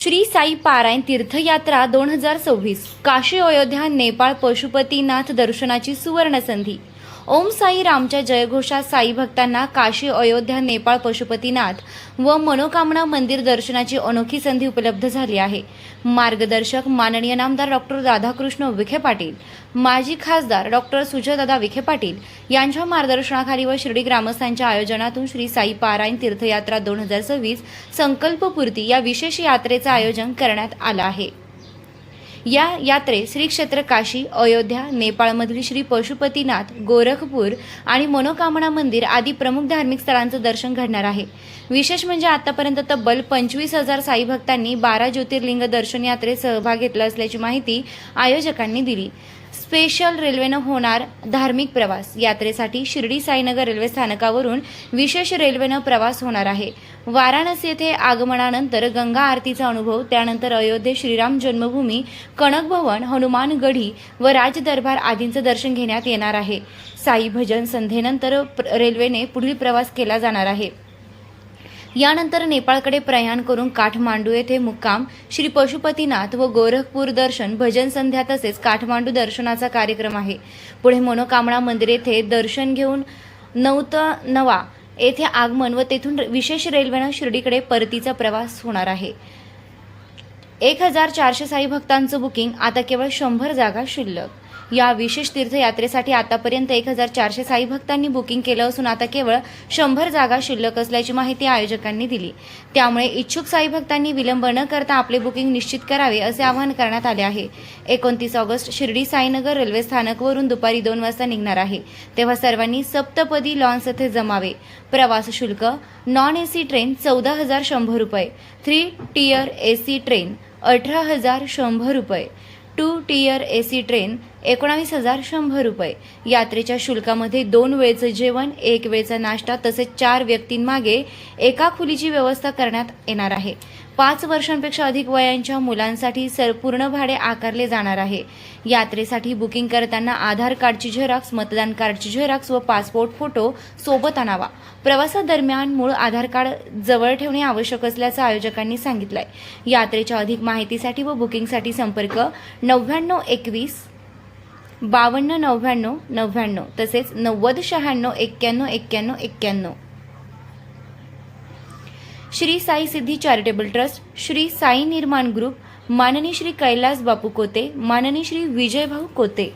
श्री साई पारायण तीर्थयात्रा 2026 काशी अयोध्या नेपाळ पशुपतीनाथ दर्शनाची सुवर्ण संधी। ओम साई रामच्या जयघोषात साई भक्तांना काशी अयोध्या नेपाळ पशुपतीनाथ व मनोकामना मंदिर दर्शनाची अनोखी संधी उपलब्ध झाली आहे। मार्गदर्शक माननीय नामदार डॉक्टर राधाकृष्ण विखे पाटील, माजी खासदार डॉक्टर सुजयदादा विखे पाटील यांच्या मार्गदर्शनाखाली व शिर्डी ग्रामस्थांच्या आयोजनातून श्री साई पारायण तीर्थयात्रा 2026 संकल्पपूर्ती या विशेष यात्रेचे आयोजन करण्यात आले आहे। या यात्रेत श्री क्षेत्र काशी, अयोध्या, नेपाळमधील श्री पशुपतीनाथ, गोरखपूर आणि मनोकामना मंदिर आदी प्रमुख धार्मिक स्थळांचं दर्शन घडणार आहे। विशेष म्हणजे आतापर्यंत तब्बल 25,000 साई भक्तांनी 12 ज्योतिर्लिंग दर्शन यात्रेत सहभाग घेतला असल्याची माहिती आयोजकांनी दिली। स्पेशल रेल्वेने होणार धार्मिक प्रवास। यात्रेसाठी शिर्डी साईनगर रेल्वे स्थानकावरून विशेष रेल्वेने प्रवास होणार आहे। वाराणसी येथे आगमनानंतर गंगा आरतीचा अनुभव, त्यानंतर अयोध्ये श्रीराम जन्मभूमी, कनक भवन, हनुमान गढी व राजदरबार आदींचे दर्शन घेण्यात येणार आहे। साई भजन संध्येनंतर रेल्वेने पुढील प्रवास केला जाणार आहे। यानंतर नेपाळकडे प्रयाण करून काठमांडू येथे मुक्काम, श्री पशुपतीनाथ व गोरखपूर दर्शन, भजन संध्या तसेच काठमांडू दर्शनाचा कार्यक्रम आहे। पुढे मनोकामना मंदिर येथे दर्शन घेऊन नवा येथे आगमन व तेथून विशेष रेल्वेने शिर्डीकडे परतीचा प्रवास होणार आहे। 1400 साई भक्तांचं बुकिंग, आता केवळ 100 जागा शिल्लक। या विशेष तीर्थयात्रेसाठी आतापर्यंत 1400 साई भक्तांनी बुकिंग केलं असून आता केवळ 100 जागा शिल्लक असल्याची माहिती आयोजकांनी दिली। त्यामुळे इच्छुक साई भक्तांनी विलंब न करता आपले बुकिंग निश्चित करावे असे आवाहन करण्यात आले आहे। 29 ऑगस्ट शिर्डी साईनगर रेल्वे स्थानकवरून दुपारी 2 वाजता निघणार आहे, तेव्हा सर्वांनी सप्तपदी लॉन्स येथे जमावे। प्रवास शुल्क: नॉन एसी ट्रेन 14,100 रुपये, 3 टियर एसी ट्रेन 18,100 रुपये, 2 टियर एसी ट्रेन 19,100 रुपये। यात्रेच्या शुल्कामध्ये 2 वेळचे जेवण, 1 वेळचा नाश्ता तसेच 4 व्यक्तींमागे एका खोलीची व्यवस्था करण्यात येणार आहे। 5 वर्षांपेक्षा अधिक वयाच्या मुलांसाठी पूर्ण भाडे आकारले जाणार आहे। यात्रेसाठी बुकिंग करताना आधार कार्डची झेरॉक्स, मतदान कार्डची झेरॉक्स व पासपोर्ट फोटो सोबत आणावा। प्रवासादरम्यान मूळ आधार कार्ड जवळ ठेवणे आवश्यक असल्याचं आयोजकांनी सांगितलंय। यात्रेच्या अधिक माहितीसाठी व बुकिंगसाठी संपर्क 9921 5299 99 तसेच 9096 91 91 91। श्री साई सिद्धी चॅरिटेबल ट्रस्ट, श्री साई निर्माण ग्रुप, माननीय श्री कैलास बापू कोते, माननीय श्री विजयभाऊ कोते।